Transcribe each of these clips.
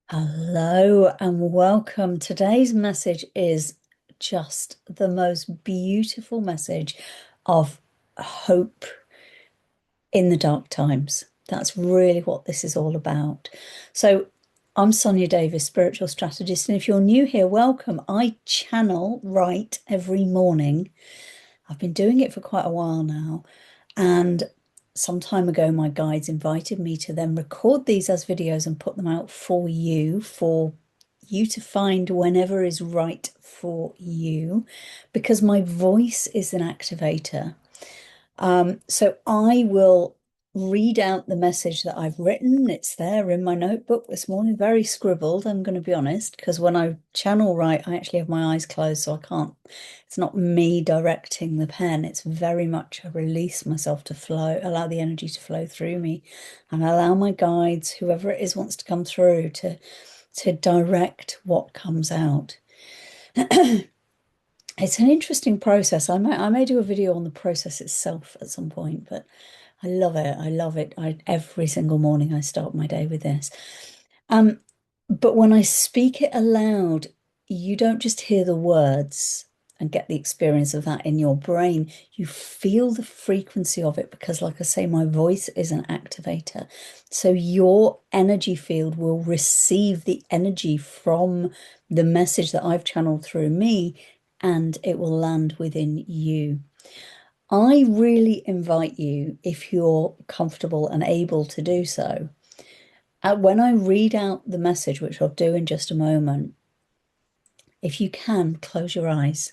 Hello and welcome. Today's message is just the most beautiful message of hope in the dark times. That's really what this is all about. So, I'm Sonia Davies, spiritual strategist. And if you're new here, welcome. I channel write every morning. I've been doing it for quite a while now. And some time ago, my guides invited me to then record these as videos and put them out for you to find whenever is right for you, because my voice is an activator. So I will read out the message that I've written. It's there in my notebook this morning, very scribbled, I'm going to be honest, because when I channel write, I actually have my eyes closed, so I can't, it's not me directing the pen. It's very much I release myself to flow, allow the energy to flow through me, and allow my guides, whoever it is wants to come through, to direct what comes out. It's an interesting process. I may do a video on the process itself at some point, but I love it. I love it. Every single morning I start my day with this. Um, but when I speak it aloud, you don't just hear the words and get the experience of that in your brain. You feel the frequency of it because, like I say, my voice is an activator. So your energy field will receive the energy from the message that I've channeled through me, and it will land within you. I really invite you, if you're comfortable and able to do so, when I read out the message, which I'll do in just a moment, if you can, close your eyes,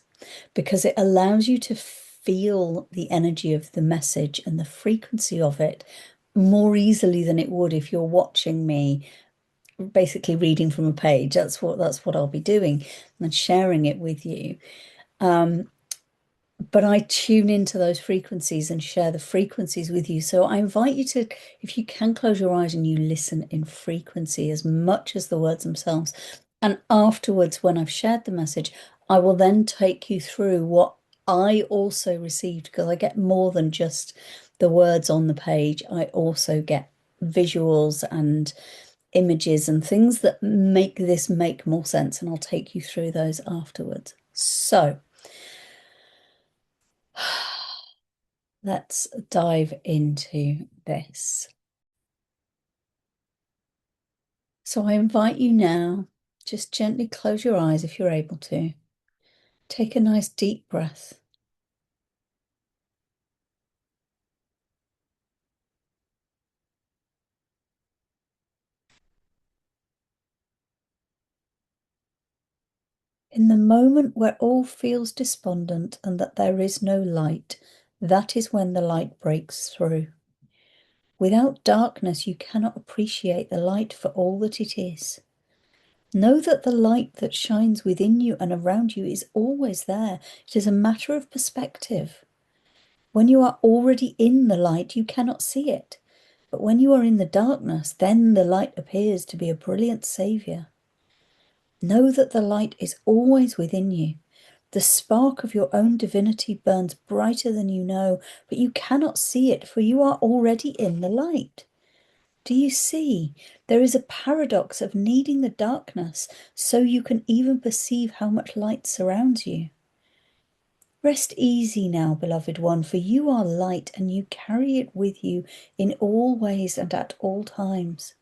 because it allows you to feel the energy of the message and the frequency of it more easily than it would if you're watching me basically reading from a page. That's what I'll be doing and sharing it with you. But I tune into those frequencies and share the frequencies with you. So I invite you to, if you can, close your eyes and you listen in frequency as much as the words themselves. And afterwards, when I've shared the message, I will then take you through what I also received, because I get more than just the words on the page. I also get visuals and images and things that make this make more sense. And I'll take you through those afterwards. So let's dive into this. So I invite you now, just gently close your eyes if you're able to. Take a nice deep breath. In the moment where all feels despondent and that there is no light, that is when the light breaks through. Without darkness, you cannot appreciate the light for all that it is. Know that the light that shines within you and around you is always there. It is a matter of perspective. When you are already in the light, you cannot see it. But when you are in the darkness, then the light appears to be a brilliant saviour. Know that the light is always within you. The spark of your own divinity burns brighter than you know, but you cannot see it, for you are already in the light. Do you see? There is a paradox of needing the darkness so you can even perceive how much light surrounds you. Rest easy now, beloved one, for you are light and you carry it with you in all ways and at all times.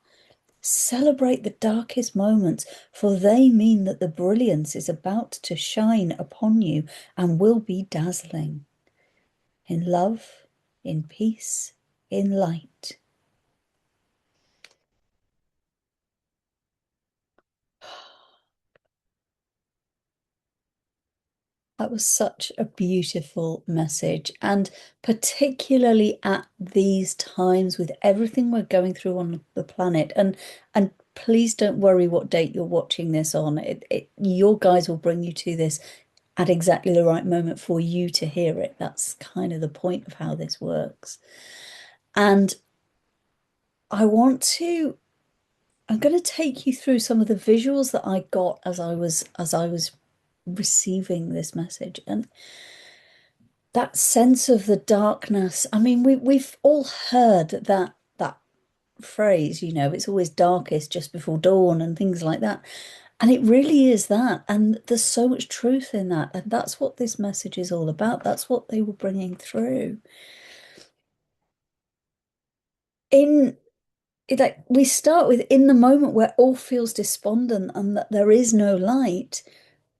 Celebrate the darkest moments, for they mean that the brilliance is about to shine upon you and will be dazzling. In love, in peace, in light. That was such a beautiful message, and particularly at these times with everything we're going through on the planet. And please don't worry what date you're watching this on. Your guys will bring you to this at exactly the right moment for you to hear it. That's kind of the point of how this works. And I want to, I'm going to take you through some of the visuals that I got as I was receiving this message. And that sense of the darkness. I mean, we've all heard that phrase, you know, it's always darkest just before dawn and things like that. And it really is that. And there's so much truth in that. And that's what this message is all about. That's what they were bringing through. In like we start with in the moment where all feels despondent and that there is no light,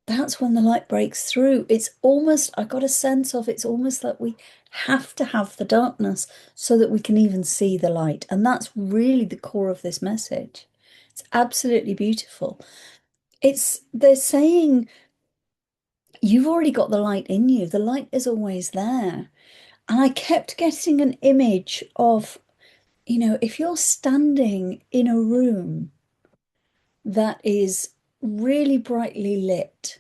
that's when the light breaks through. It's almost, I got a sense of it's almost like we have to have the darkness so that we can even see the light. And that's really the core of this message. It's absolutely beautiful. They're saying you've already got the light in you. The light is always there. And I kept getting an image of, you know, if you're standing in a room that is really brightly lit,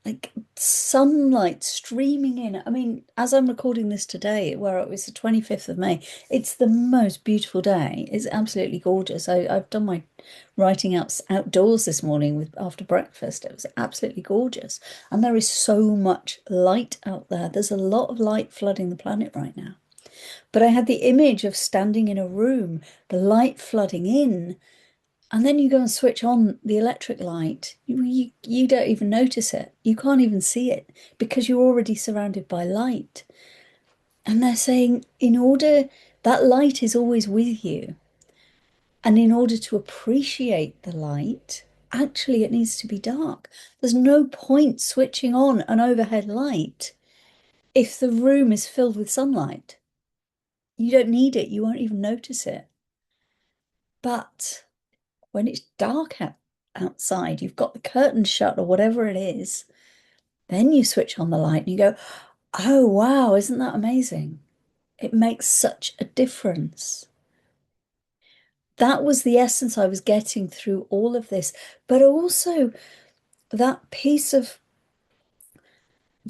like sunlight streaming in. I mean, as I'm recording this today, where it was the 25th of May, it's the most beautiful day. It's absolutely gorgeous. I've done my writing outdoors this morning with after breakfast. It was absolutely gorgeous. And there is so much light out there. There's a lot of light flooding the planet right now. But I had the image of standing in a room, the light flooding in, and then you go and switch on the electric light. You don't even notice it. You can't even see it because you're already surrounded by light. And they're saying, that light is always with you. And in order to appreciate the light, actually it needs to be dark. There's no point switching on an overhead light if the room is filled with sunlight. You don't need it. You won't even notice it. But when it's dark outside, you've got the curtains shut or whatever it is, then you switch on the light and you go, oh, wow, isn't that amazing? It makes such a difference. That was the essence I was getting through all of this, but also that piece of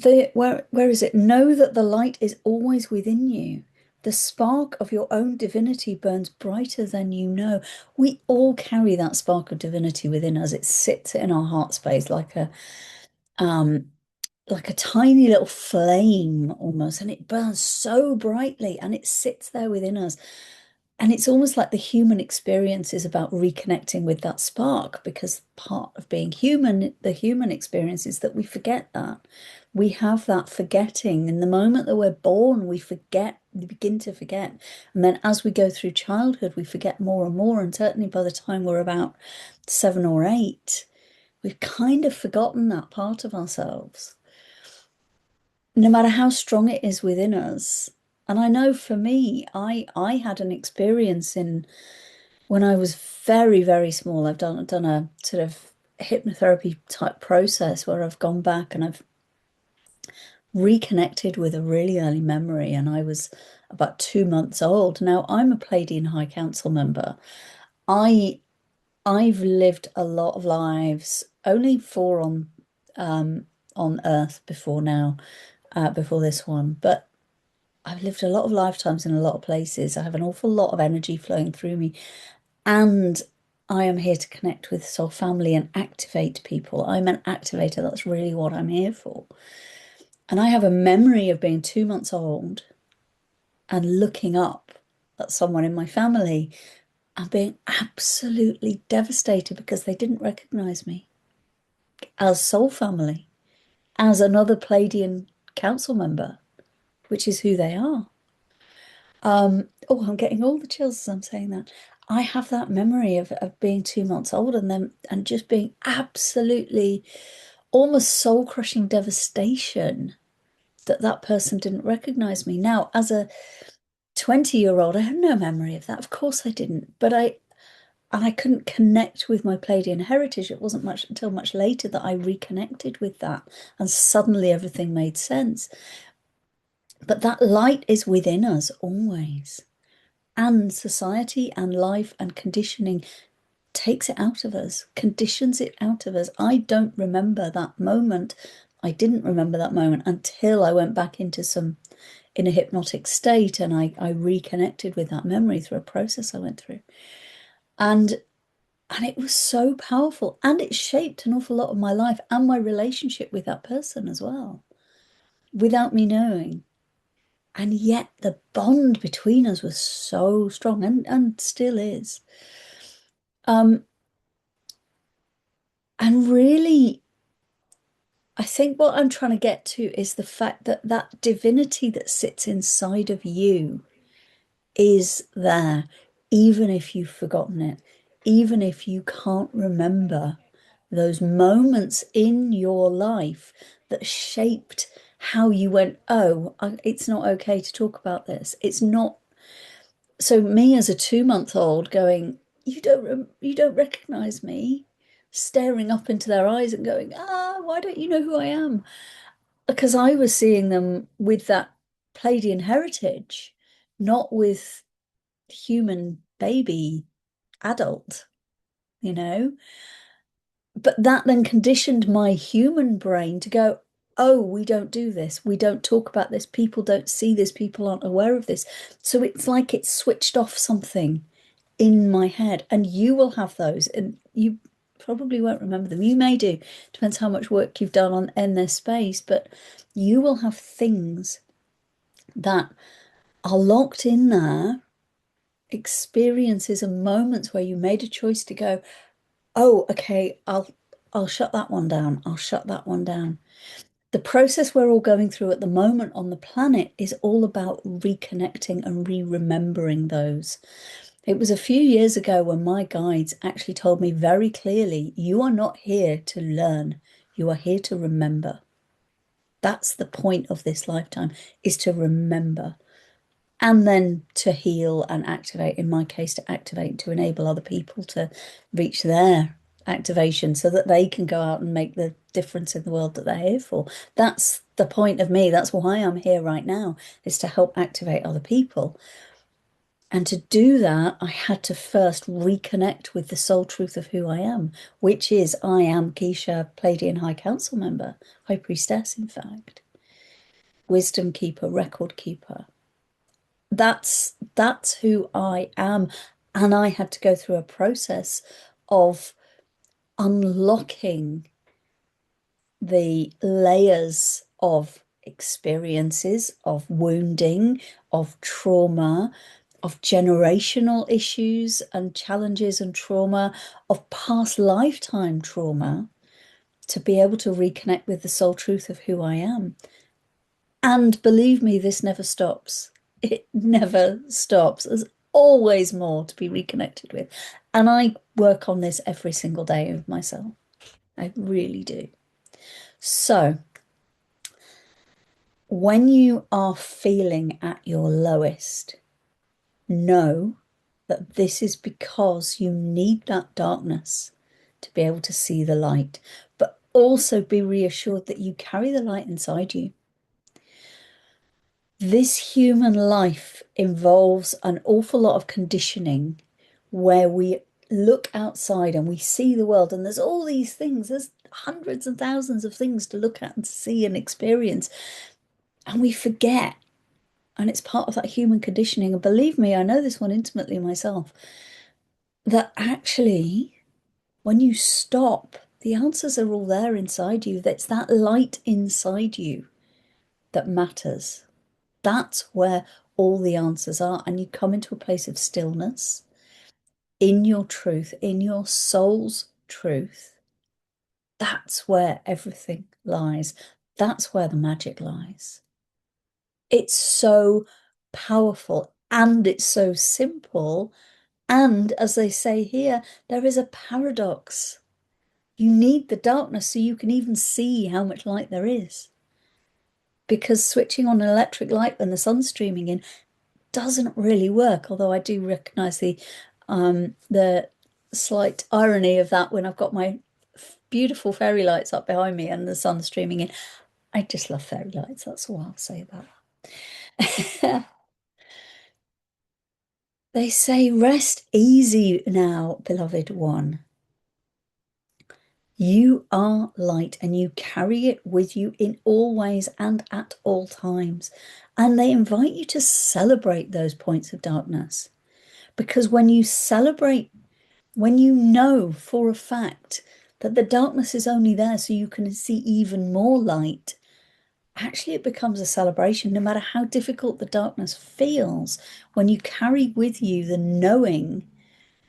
where is it? Know that the light is always within you. The spark of your own divinity burns brighter than you know. We all carry that spark of divinity within us. It sits in our heart space um like a tiny little flame almost, and it burns so brightly and it sits there within us. And it's almost like the human experience is about reconnecting with that spark, because part of being human, the human experience is that we forget that. We have that forgetting. In the moment that we're born, we forget, we begin to forget. And then as we go through childhood, we forget more and more. And certainly by the time we're about 7 or 8, we've kind of forgotten that part of ourselves, no matter how strong it is within us. And I know for me, I had an experience in when I was very, very small. I've done a sort of hypnotherapy type process where I've gone back and I've reconnected with a really early memory, and I was about 2 months old. Now I'm a Pleiadian High Council member. I I've lived a lot of lives, only four on Earth before now, before this one, but I've lived a lot of lifetimes in a lot of places. I have an awful lot of energy flowing through me, and I am here to connect with soul family and activate people. I'm an activator. That's really what I'm here for. And I have a memory of being 2 months old and looking up at someone in my family and being absolutely devastated because they didn't recognize me as soul family, as another Pleiadian council member, which is who they are. Oh, I'm getting all the chills as I'm saying that. I have that memory of being 2 months old and just being absolutely almost soul-crushing devastation that that person didn't recognize me. Now, as a 20-year-old, I have no memory of that. Of course I didn't, but I couldn't connect with my Pleiadian heritage. It wasn't much until much later that I reconnected with that, and suddenly everything made sense. But that light is within us always. And society and life and conditioning takes it out of us, conditions it out of us. I don't remember that moment. I didn't remember that moment until I went back in a hypnotic state, and I reconnected with that memory through a process I went through. And it was so powerful, and it shaped an awful lot of my life and my relationship with that person as well, without me knowing. And yet the bond between us was so strong and still is. Um, and really, I think what I'm trying to get to is the fact that that divinity that sits inside of you is there, even if you've forgotten it, even if you can't remember those moments in your life that shaped how you went, oh, it's not okay to talk about this. It's not. So me as a 2 month old going, you don't recognize me, staring up into their eyes and going, why don't you know who I am? Because I was seeing them with that Pleiadian heritage, not with human baby adult, you know? But that then conditioned my human brain to go, oh, we don't do this. We don't talk about this. People don't see this. People aren't aware of this. So it's like it switched off something in my head. And you will have those, and you probably won't remember them. You may do. Depends how much work you've done on in this space, but you will have things that are locked in there, experiences and moments where you made a choice to go, oh, okay, I'll shut that one down. I'll shut that one down. The process we're all going through at the moment on the planet is all about reconnecting and re-remembering those. It was a few years ago when my guides actually told me very clearly, you are not here to learn, you are here to remember. That's the point of this lifetime, is to remember. And then to heal and activate, in my case, to activate, to enable other people to reach their activation so that they can go out and make the difference in the world that they're here for. That's the point of me. That's why I'm here right now, is to help activate other people. And to do that, I had to first reconnect with the soul truth of who I am, which is I am Keisha, Pleiadian High Council Member, High Priestess, in fact, Wisdom Keeper, Record Keeper. That's who I am. And I had to go through a process of unlocking the layers of experiences, of wounding, of trauma, of generational issues and challenges and trauma, of past lifetime trauma, to be able to reconnect with the soul truth of who I am. And believe me, this never stops. It never stops. There's always more to be reconnected with. And I work on this every single day of myself. I really do. So, when you are feeling at your lowest, know that this is because you need that darkness to be able to see the light. But also be reassured that you carry the light inside you. This human life involves an awful lot of conditioning where we look outside and we see the world, and there's all these things, there's hundreds and thousands of things to look at and see and experience, and we forget. And it's part of that human conditioning. And believe me, I know this one intimately myself, that actually, when you stop, the answers are all there inside you. That's that light inside you that matters. That's where all the answers are. And you come into a place of stillness in your truth, in your soul's truth. That's where everything lies. That's where the magic lies. It's so powerful and it's so simple. And as they say here, there is a paradox. You need the darkness so you can even see how much light there is. Because switching on an electric light when the sun's streaming in doesn't really work, although I do recognize the slight irony of that when I've got my beautiful fairy lights up behind me and the sun streaming in. I just love fairy lights. That's all I'll say about that. They say, rest easy now, beloved one. You are light and you carry it with you in all ways and at all times. And they invite you to celebrate those points of darkness. Because when you celebrate, when you know for a fact that the darkness is only there so you can see even more light, actually it becomes a celebration no matter how difficult the darkness feels, when you carry with you the knowing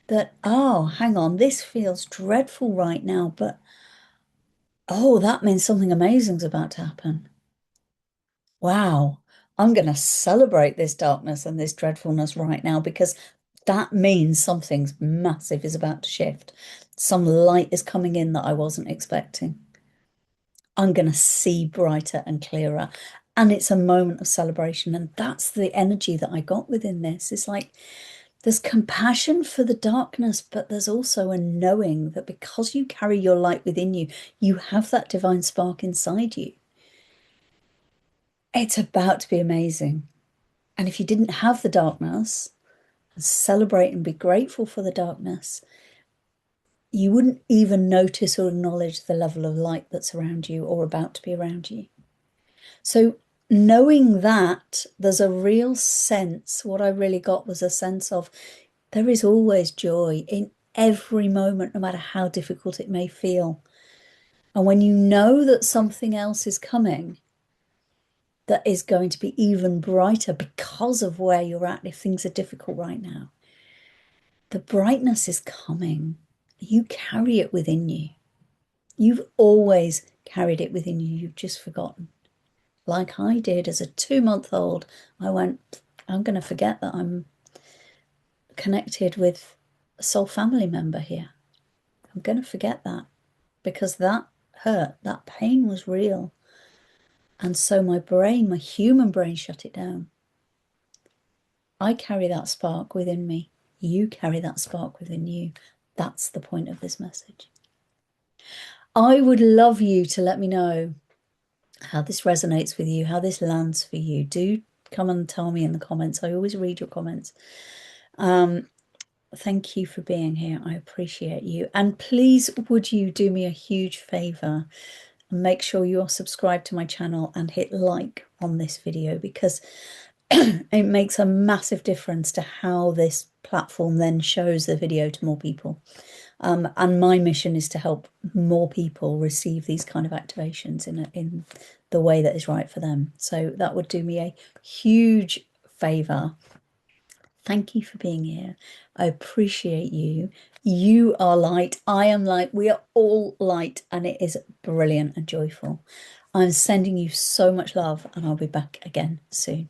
that, oh, hang on, this feels dreadful right now, but oh, that means something amazing's about to happen. Wow, I'm going to celebrate this darkness and this dreadfulness right now because that means something's massive is about to shift. Some light is coming in that I wasn't expecting. I'm going to see brighter and clearer. And it's a moment of celebration. And that's the energy that I got within this. It's like there's compassion for the darkness, but there's also a knowing that because you carry your light within you, you have that divine spark inside you. It's about to be amazing. And if you didn't have the darkness, celebrate and be grateful for the darkness, you wouldn't even notice or acknowledge the level of light that's around you or about to be around you. So knowing that, there's a real sense, what I really got was a sense of there is always joy in every moment, no matter how difficult it may feel. And when you know that something else is coming that is going to be even brighter because of where you're at, if things are difficult right now, the brightness is coming. You carry it within you. You've always carried it within you. You've just forgotten. Like I did as a 2-month-old, I went, I'm going to forget that I'm connected with a soul family member here. I'm going to forget that because that hurt, that pain was real. And so my brain, my human brain, shut it down. I carry that spark within me. You carry that spark within you. That's the point of this message. I would love you to let me know how this resonates with you, how this lands for you. Do come and tell me in the comments. I always read your comments. Thank you for being here. I appreciate you. And please, would you do me a huge favor and make sure you're subscribed to my channel and hit like on this video, because it makes a massive difference to how this platform then shows the video to more people. And my mission is to help more people receive these kind of activations in the way that is right for them. So that would do me a huge favor. Thank you for being here. I appreciate you. You are light. I am light. We are all light, and it is brilliant and joyful. I'm sending you so much love, and I'll be back again soon.